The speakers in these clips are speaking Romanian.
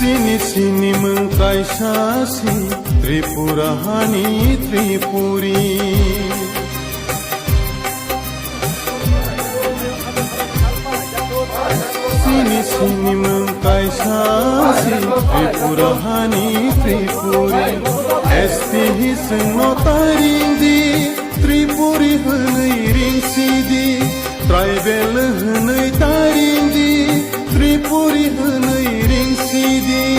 Sini sini mengkai sasi Tripura hani Tripuri. Sini sini mengkai sasi Tripura hani Tripuri. Esti hiseng notaring di Tripuri hanai ring sidi. Tribal hanai taring di Tripuri hanai ring sidi.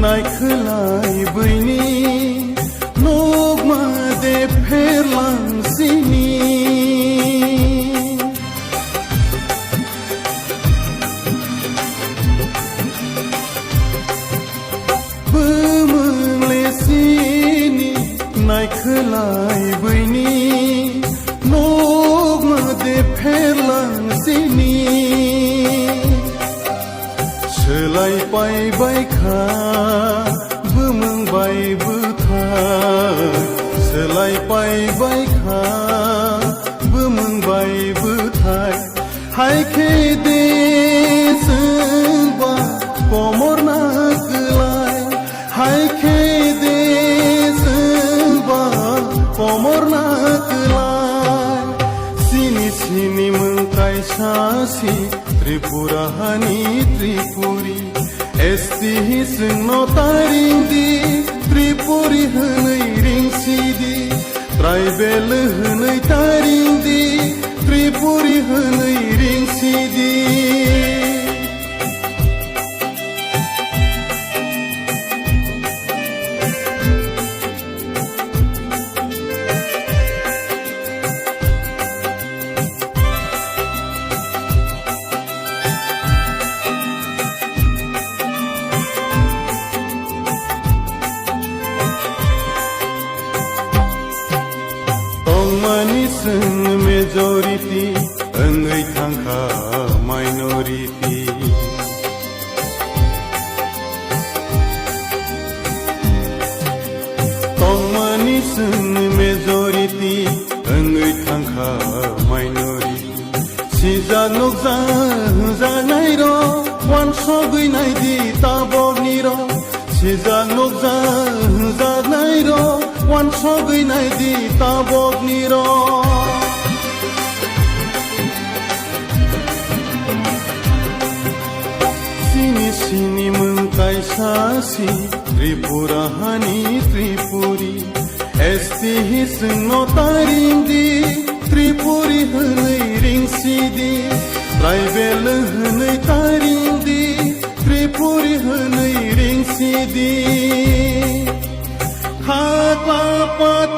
Naikhlai bini nogma de pherlang sini. Bumung le sini naikhlai bini nogma de pherlang sini. Selai pai bai kha bumung bai buthai. Selai pai bai kha bumung bai buthai. Hai khe de sungba komor na kelai. Hai khe de sungba komor na kelai. Sini sini mengkai sasi Tripura hani Tripuri. Esti hiseng notaring di Tripuri hanai ring sidi. Tribal hanai taring di Tripuri hanai ring sidi. Maniseng majority, engai thangka minority. Tong maniseng majority, engai thangka minority. Sijak nokja hujak nairo, wan sogui nai di tabog niro. Sijak nokja hujak nairo, wan sogui nai di tabog niro. Sini sini mengkai sasi Tripura hani Tripuri. Esti hiseng notaring di Tripuri hanai ring sidi. Tribal hanai taring di Tripuri hanai ring sidi. Hak lapat